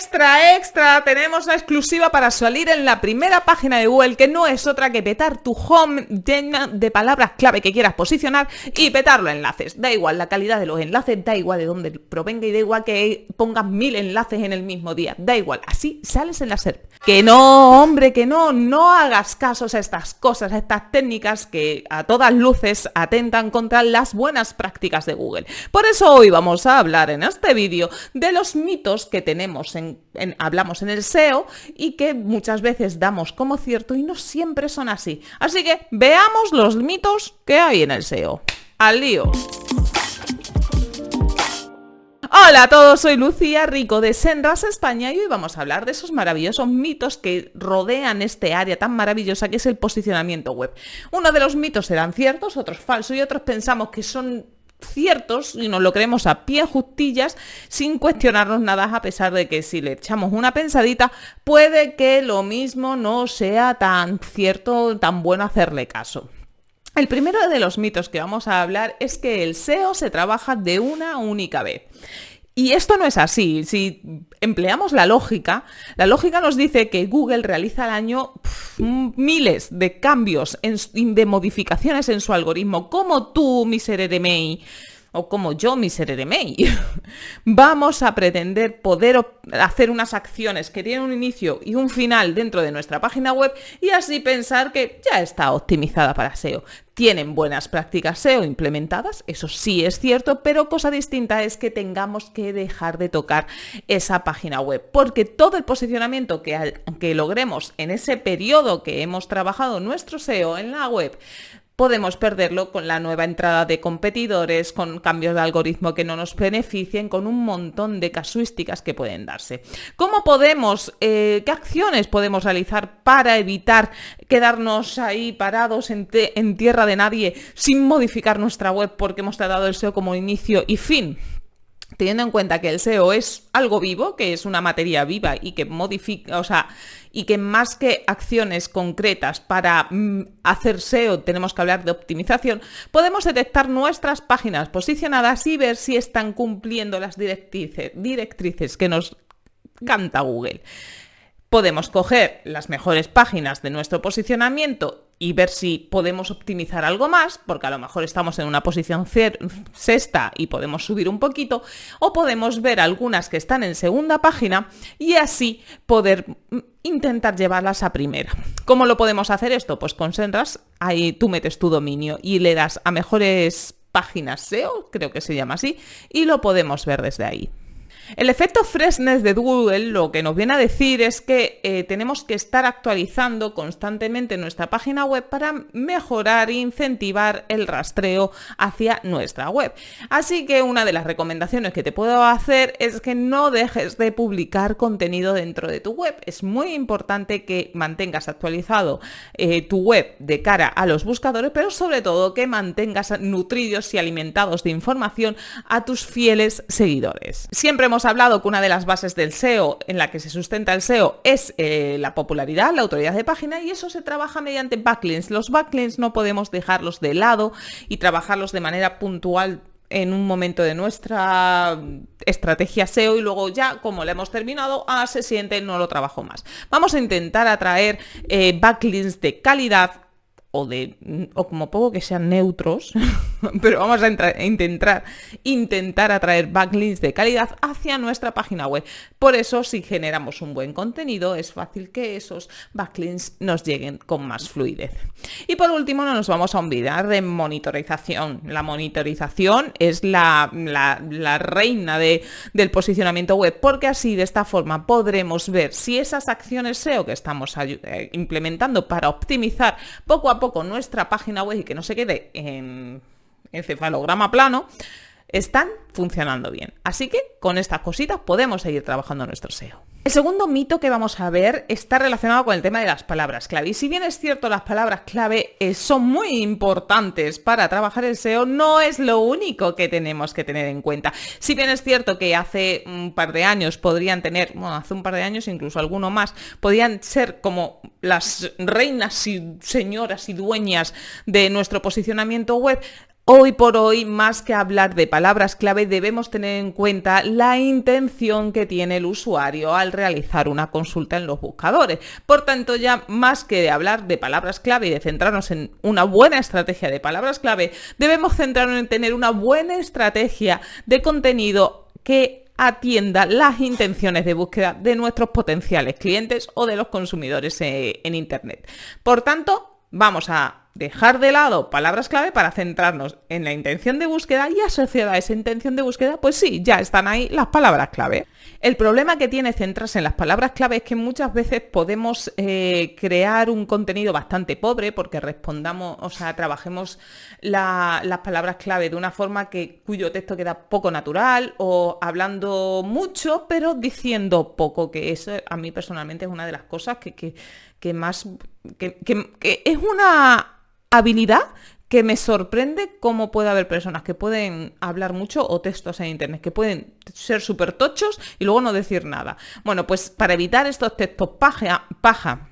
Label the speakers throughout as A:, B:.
A: Extra, extra, tenemos la exclusiva para salir en la primera página de Google, que no es otra que petar tu home llena de palabras clave que quieras posicionar y petarlo en enlaces. Da igual la calidad de los enlaces, da igual de dónde provenga y da igual que pongas 1000 enlaces en el mismo día, da igual, así sales en la SERP. Que no, hombre, que no hagas casos a estas cosas, a estas técnicas que a todas luces atentan contra las buenas prácticas de Google. Por eso hoy vamos a hablar en este vídeo de los mitos que tenemos hablamos en el SEO y que muchas veces damos como cierto y no siempre son así. Así que veamos los mitos que hay en el SEO. ¡Al lío! Hola a todos, soy Lucía Rico de Senras España y hoy vamos a hablar de esos maravillosos mitos que rodean este área tan maravillosa que es el posicionamiento web. Uno de los mitos serán ciertos, otros falsos y otros pensamos que son ciertos y nos lo creemos a pie juntillas sin cuestionarnos nada, a pesar de que si le echamos una pensadita puede que lo mismo no sea tan cierto, tan bueno hacerle caso. El primero de los mitos que vamos a hablar es que el SEO se trabaja de una única vez. Y esto no es así. Si empleamos la lógica nos dice que Google realiza al año miles de cambios, de modificaciones en su algoritmo, como tú, Mr. Eremei, o como yo, Mr. Eremei. Vamos a pretender poder hacer unas acciones que tienen un inicio y un final dentro de nuestra página web y así pensar que ya está optimizada para SEO. Tienen buenas prácticas SEO implementadas, eso sí es cierto, pero cosa distinta es que tengamos que dejar de tocar esa página web, porque todo el posicionamiento que logremos en ese periodo que hemos trabajado nuestro SEO en la web, podemos perderlo con la nueva entrada de competidores, con cambios de algoritmo que no nos beneficien, con un montón de casuísticas que pueden darse. ¿Cómo podemos, qué acciones podemos realizar para evitar quedarnos ahí parados en tierra de nadie sin modificar nuestra web porque hemos tratado el SEO como inicio y fin? Teniendo en cuenta que el SEO es algo vivo, que es una materia viva y que modifica, y que más que acciones concretas para hacer SEO tenemos que hablar de optimización, podemos detectar nuestras páginas posicionadas y ver si están cumpliendo las directrices que nos canta Google. Podemos coger las mejores páginas de nuestro posicionamiento y ver si podemos optimizar algo más, porque a lo mejor estamos en una posición sexta y podemos subir un poquito, o podemos ver algunas que están en segunda página y así poder intentar llevarlas a primera. ¿Cómo lo podemos hacer esto? Pues con Senras, ahí tú metes tu dominio y le das a mejores páginas SEO, creo que se llama así, y lo podemos ver desde ahí. El efecto freshness de Google lo que nos viene a decir es que tenemos que estar actualizando constantemente nuestra página web para mejorar e incentivar el rastreo hacia nuestra web. Así que una de las recomendaciones que te puedo hacer es que no dejes de publicar contenido dentro de tu web. Es muy importante que mantengas actualizado tu web de cara a los buscadores, pero sobre todo que mantengas nutridos y alimentados de información a tus fieles seguidores. Siempre hemos hablado que una de las bases del SEO, en la que se sustenta el SEO, es la popularidad, la autoridad de página, y eso se trabaja mediante backlinks. Los backlinks no podemos dejarlos de lado y trabajarlos de manera puntual en un momento de nuestra estrategia SEO y luego ya, como la hemos terminado, se siente, no lo trabajo más. Vamos a intentar atraer backlinks de calidad o como poco que sean neutros, pero vamos a intentar atraer backlinks de calidad hacia nuestra página web. Por eso, si generamos un buen contenido, es fácil que esos backlinks nos lleguen con más fluidez. Y por último, no nos vamos a olvidar de monitorización. La monitorización es la reina del posicionamiento web, porque así, de esta forma, podremos ver si esas acciones SEO que estamos implementando para optimizar poco a poco nuestra página web y que no se quede en encefalograma plano, están funcionando bien. Así que con estas cositas podemos seguir trabajando nuestro SEO. El segundo mito que vamos a ver está relacionado con el tema de las palabras clave. Y si bien es cierto, las palabras clave son muy importantes para trabajar el SEO, no es lo único que tenemos que tener en cuenta. Si bien es cierto que hace un par de años podrían tener, bueno, hace un par de años incluso alguno más, podían ser como las reinas y señoras y dueñas de nuestro posicionamiento web, Hoy por hoy, más que hablar de palabras clave, debemos tener en cuenta la intención que tiene el usuario al realizar una consulta en los buscadores. Por tanto, ya más que de hablar de palabras clave y de centrarnos en una buena estrategia de palabras clave, debemos centrarnos en tener una buena estrategia de contenido que atienda las intenciones de búsqueda de nuestros potenciales clientes o de los consumidores en Internet. Por tanto, vamos a dejar de lado palabras clave para centrarnos en la intención de búsqueda y asociada a esa intención de búsqueda, pues sí, ya están ahí las palabras clave. El problema que tiene centrarse en las palabras clave es que muchas veces podemos crear un contenido bastante pobre porque trabajemos las palabras clave de una forma cuyo texto queda poco natural o hablando mucho pero diciendo poco, que eso a mí personalmente es una de las cosas que es una habilidad que me sorprende cómo puede haber personas que pueden hablar mucho o textos en internet que pueden ser súper tochos y luego no decir nada. Bueno, pues para evitar estos textos paja,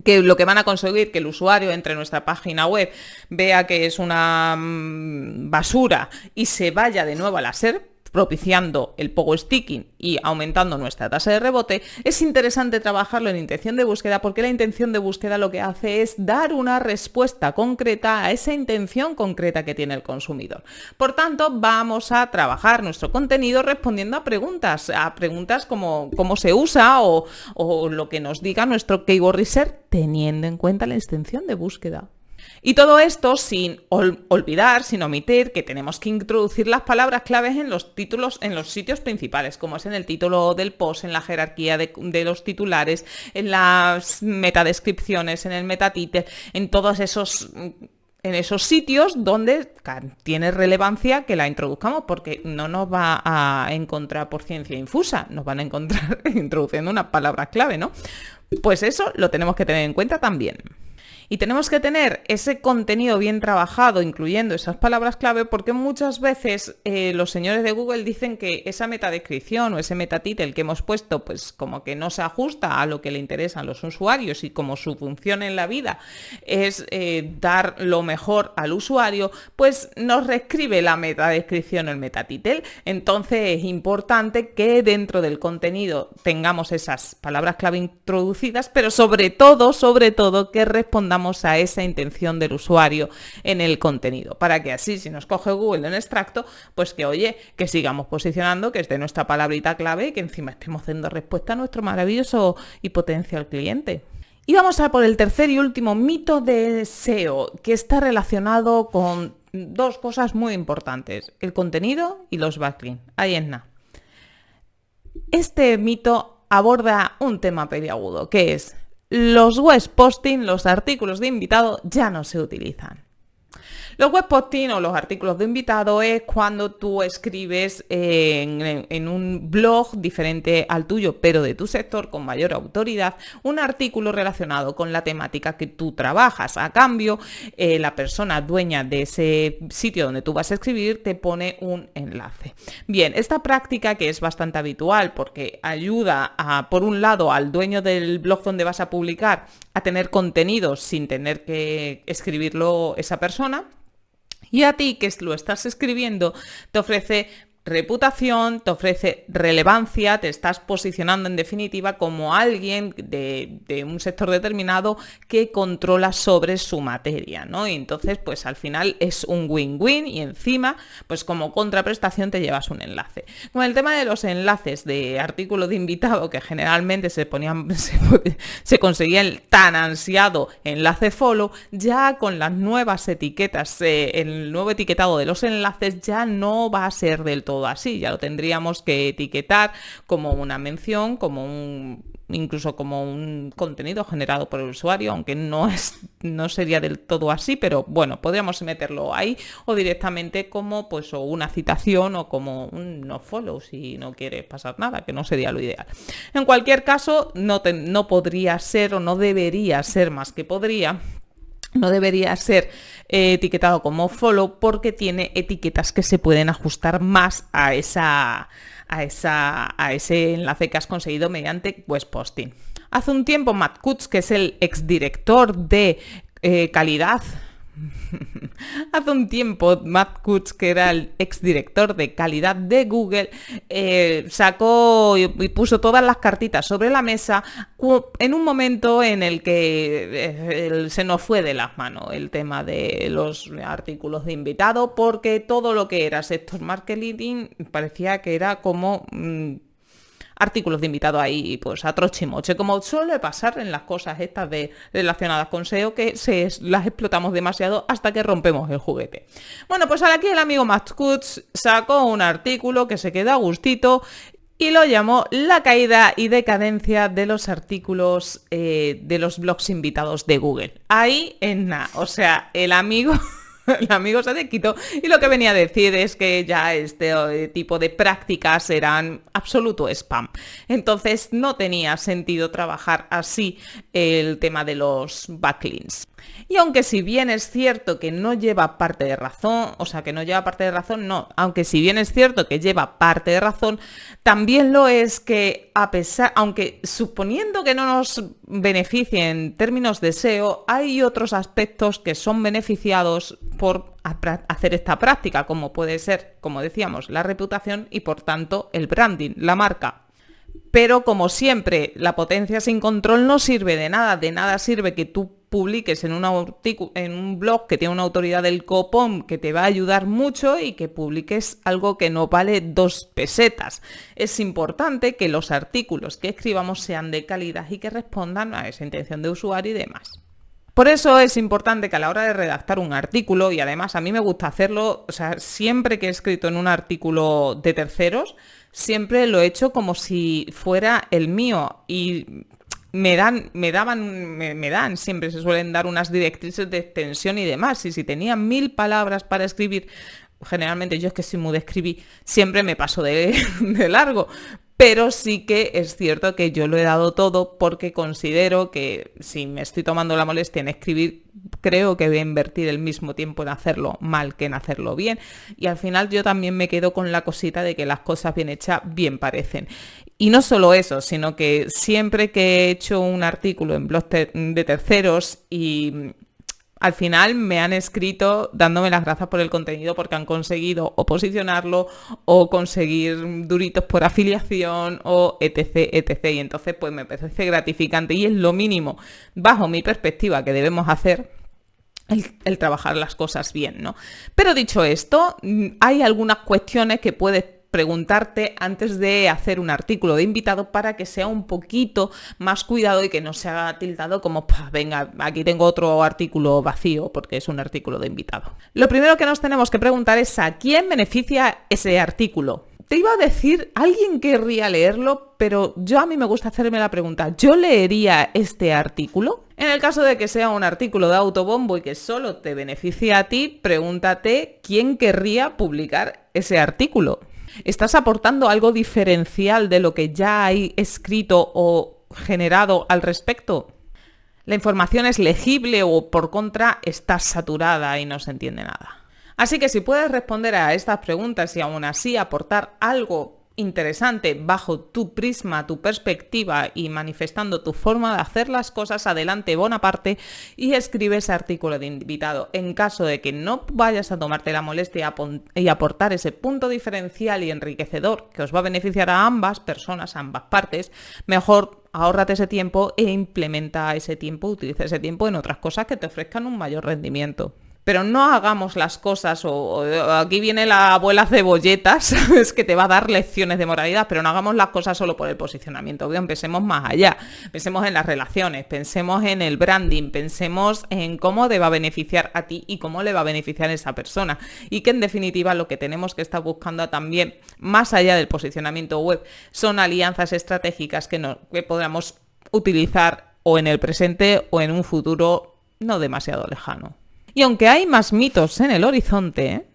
A: que lo que van a conseguir que el usuario entre en nuestra página web, vea que es una basura y se vaya de nuevo a la SERP, propiciando el pogo sticking y aumentando nuestra tasa de rebote, es interesante trabajarlo en intención de búsqueda porque la intención de búsqueda lo que hace es dar una respuesta concreta a esa intención concreta que tiene el consumidor. Por tanto, vamos a trabajar nuestro contenido respondiendo a preguntas como cómo se usa o lo que nos diga nuestro keyword research teniendo en cuenta la intención de búsqueda. Y todo esto sin olvidar, sin omitir, que tenemos que introducir las palabras claves en los títulos, en los sitios principales, como es en el título del post, en la jerarquía de los titulares, en las metadescripciones, en el metatítulo, en todos esos sitios donde tiene relevancia que la introduzcamos, porque no nos va a encontrar por ciencia infusa, nos van a encontrar introduciendo unas palabras clave, ¿no? Pues eso lo tenemos que tener en cuenta también. Y tenemos que tener ese contenido bien trabajado, incluyendo esas palabras clave, porque muchas veces los señores de Google dicen que esa metadescripción o ese metatítulo que hemos puesto, pues como que no se ajusta a lo que le interesan los usuarios y como su función en la vida es dar lo mejor al usuario, pues nos reescribe la metadescripción o el metatítulo. Entonces es importante que dentro del contenido tengamos esas palabras clave introducidas, pero sobre todo que respondamos a esa intención del usuario en el contenido, para que así, si nos coge Google en extracto, pues que sigamos posicionando, que es de nuestra palabrita clave y que encima estemos dando respuesta a nuestro maravilloso y potencial cliente. Y vamos a por el tercer y último mito de SEO, que está relacionado con dos cosas muy importantes: el contenido y los backlinks. Ahí es nada. Este mito aborda un tema peliagudo, que es: los web posting, los artículos de invitado, ya no se utilizan. Los web posting o los artículos de invitado es cuando tú escribes en un blog diferente al tuyo, pero de tu sector, con mayor autoridad, un artículo relacionado con la temática que tú trabajas. A cambio, la persona dueña de ese sitio donde tú vas a escribir te pone un enlace. Bien, esta práctica, que es bastante habitual porque ayuda por un lado, al dueño del blog donde vas a publicar a tener contenido sin tener que escribirlo esa persona, y a ti, que lo estás escribiendo, te ofrece reputación, te ofrece relevancia, te estás posicionando en definitiva como alguien de un sector determinado que controla sobre su materia, ¿no? Y entonces, pues al final es un win-win y encima, pues como contraprestación te llevas un enlace. Con el tema de los enlaces de artículo de invitado, que generalmente se conseguía el tan ansiado enlace follow, ya con las nuevas etiquetas, el nuevo etiquetado de los enlaces ya no va a ser del todo así, ya lo tendríamos que etiquetar como una mención, incluso como un contenido generado por el usuario, aunque no sería del todo así, pero bueno, podríamos meterlo ahí, o directamente como o una citación o como un no follow si no quieres pasar nada, que no sería lo ideal. En cualquier caso, no podría ser, o no debería ser, más que podría, no debería ser etiquetado como follow, porque tiene etiquetas que se pueden ajustar más a ese enlace que has conseguido mediante web posting. Hace un tiempo Matt Cutts, que es el exdirector de calidad Hace un tiempo, Matt Cutts, que era el exdirector de calidad de Google, sacó y puso todas las cartitas sobre la mesa en un momento en el que se nos fue de las manos el tema de los artículos de invitado, porque todo lo que era sector marketing parecía que era como artículos de invitado ahí, pues a trochimoche, como suele pasar en las cosas estas relacionadas con SEO, que las explotamos demasiado hasta que rompemos el juguete. Bueno, pues ahora aquí el amigo Matt Cutts sacó un artículo que se quedó a gustito y lo llamó La caída y decadencia de los artículos de los blogs invitados de Google. Ahí en nada, o sea, el amigo se desquitó y lo que venía a decir es que ya este tipo de prácticas eran absoluto spam. Entonces no tenía sentido trabajar así el tema de los backlinks. Y aunque si bien es cierto que no lleva parte de razón, aunque si bien es cierto que lleva parte de razón, también lo es que aunque suponiendo que no nos beneficie en términos de SEO, hay otros aspectos que son beneficiados por hacer esta práctica, como puede ser, como decíamos, la reputación y por tanto el branding, la marca. Pero como siempre, la potencia sin control no sirve de nada sirve que tú publiques en un blog que tiene una autoridad del copón que te va a ayudar mucho y que publiques algo que no vale 2 pesetas. Es importante que los artículos que escribamos sean de calidad y que respondan a esa intención de usuario y demás. Por eso es importante que a la hora de redactar un artículo, y además a mí me gusta hacerlo, o sea, siempre que he escrito en un artículo de terceros, siempre lo he hecho como si fuera el mío y siempre se suelen dar unas directrices de extensión y demás, y si tenía 1000 palabras para escribir, generalmente yo es que soy muy de escribir, siempre me paso de largo. Pero sí que es cierto que yo lo he dado todo porque considero que si me estoy tomando la molestia en escribir, creo que voy a invertir el mismo tiempo en hacerlo mal que en hacerlo bien. Y al final yo también me quedo con la cosita de que las cosas bien hechas bien parecen. Y no solo eso, sino que siempre que he hecho un artículo en blog de terceros y al final me han escrito dándome las gracias por el contenido porque han conseguido o posicionarlo o conseguir duritos por afiliación o etc, etc. Y entonces pues me parece gratificante y es lo mínimo, bajo mi perspectiva, que debemos hacer el trabajar las cosas bien, ¿no? Pero dicho esto, hay algunas cuestiones que puedes preguntarte antes de hacer un artículo de invitado para que sea un poquito más cuidado y que no sea tildado como, venga, aquí tengo otro artículo vacío porque es un artículo de invitado. Lo primero que nos tenemos que preguntar es ¿a quién beneficia ese artículo? Te iba a decir, alguien querría leerlo, pero a mí me gusta hacerme la pregunta, ¿yo leería este artículo? En el caso de que sea un artículo de autobombo y que solo te beneficie a ti, pregúntate quién querría publicar ese artículo. ¿Estás aportando algo diferencial de lo que ya hay escrito o generado al respecto? ¿La información es legible o por contra está saturada y no se entiende nada? Así que si puedes responder a estas preguntas y aún así aportar algo interesante bajo tu prisma, tu perspectiva y manifestando tu forma de hacer las cosas, adelante Bonaparte y escribe ese artículo de invitado. En caso de que no vayas a tomarte la molestia y aportar ese punto diferencial y enriquecedor que os va a beneficiar a ambas personas, a ambas partes, mejor ahórrate ese tiempo e implementa ese tiempo, utiliza ese tiempo en otras cosas que te ofrezcan un mayor rendimiento. Pero no hagamos las cosas, o aquí viene la abuela cebolletas, es que te va a dar lecciones de moralidad, pero no hagamos las cosas solo por el posicionamiento. Bien, pensemos más allá, pensemos en las relaciones, pensemos en el branding, pensemos en cómo te va a beneficiar a ti y cómo le va a beneficiar a esa persona. Y que en definitiva lo que tenemos que estar buscando también, más allá del posicionamiento web, son alianzas estratégicas que podamos utilizar o en el presente o en un futuro no demasiado lejano. Y aunque hay más mitos en el horizonte,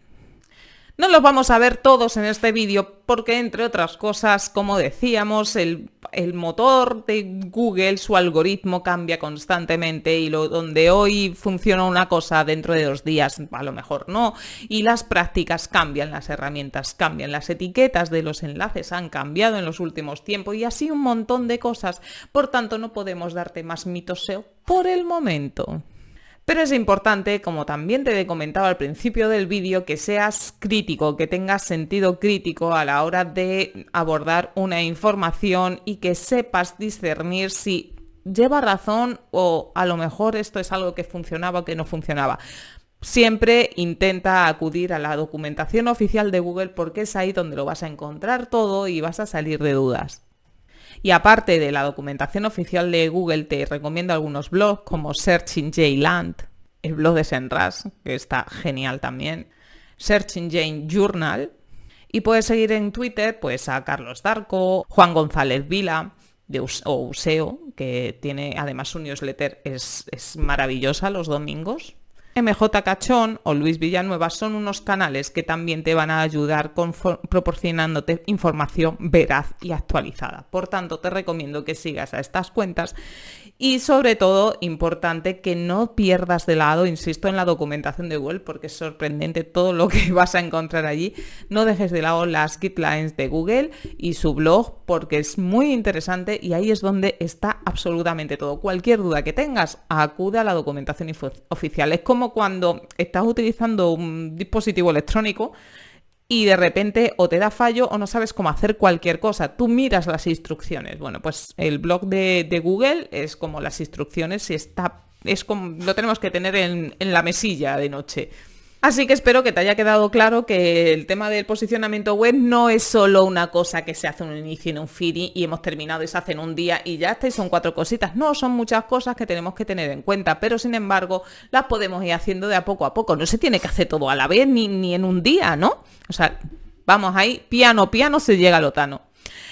A: no los vamos a ver todos en este vídeo porque, entre otras cosas, como decíamos, el motor de Google, su algoritmo cambia constantemente y donde hoy funciona una cosa, dentro de 2 días a lo mejor no, y las prácticas cambian, las herramientas cambian, las etiquetas de los enlaces han cambiado en los últimos tiempos y así un montón de cosas. Por tanto, no podemos darte más mitos SEO por el momento. Pero es importante, como también te he comentado al principio del vídeo, que seas crítico, que tengas sentido crítico a la hora de abordar una información y que sepas discernir si lleva razón o a lo mejor esto es algo que funcionaba o que no funcionaba. Siempre intenta acudir a la documentación oficial de Google porque es ahí donde lo vas a encontrar todo y vas a salir de dudas. Y aparte de la documentación oficial de Google, te recomiendo algunos blogs como Search Engine Land, el blog de Senras, que está genial también, Search Engine Journal, y puedes seguir en Twitter pues a Carlos Darco, Juan González Vila o Useo, que tiene además su newsletter, es maravillosa los domingos. MJ Cachón o Luis Villanueva son unos canales que también te van a ayudar proporcionándote información veraz y actualizada. Por tanto, te recomiendo que sigas a estas cuentas y sobre todo, importante, que no pierdas de lado, insisto, en la documentación de Google porque es sorprendente todo lo que vas a encontrar allí. No dejes de lado las guidelines de Google y su blog porque es muy interesante y ahí es donde está absolutamente todo. Cualquier duda que tengas, acude a la documentación oficial. Es como cuando estás utilizando un dispositivo electrónico y de repente o te da fallo o no sabes cómo hacer cualquier cosa. Tú miras las instrucciones. Bueno, pues el blog de Google es como las instrucciones y es como, lo tenemos que tener en la mesilla de noche. Así que espero que te haya quedado claro que el tema del posicionamiento web no es solo una cosa que se hace en un inicio en un feed y hemos terminado y se hace en un día y ya está y son 4 cositas. No, son muchas cosas que tenemos que tener en cuenta, pero sin embargo las podemos ir haciendo de a poco. No se tiene que hacer todo a la vez ni en un día, ¿no? O sea, vamos ahí, piano se llega al otano.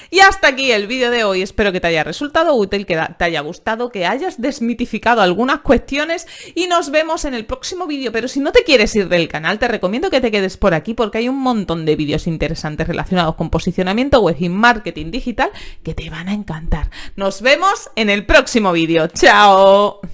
A: Y hasta aquí el vídeo de hoy, espero que te haya resultado útil, que te haya gustado, que hayas desmitificado algunas cuestiones y nos vemos en el próximo vídeo. Pero si no te quieres ir del canal, te recomiendo que te quedes por aquí porque hay un montón de vídeos interesantes relacionados con posicionamiento web y marketing digital que te van a encantar. Nos vemos en el próximo vídeo. ¡Chao!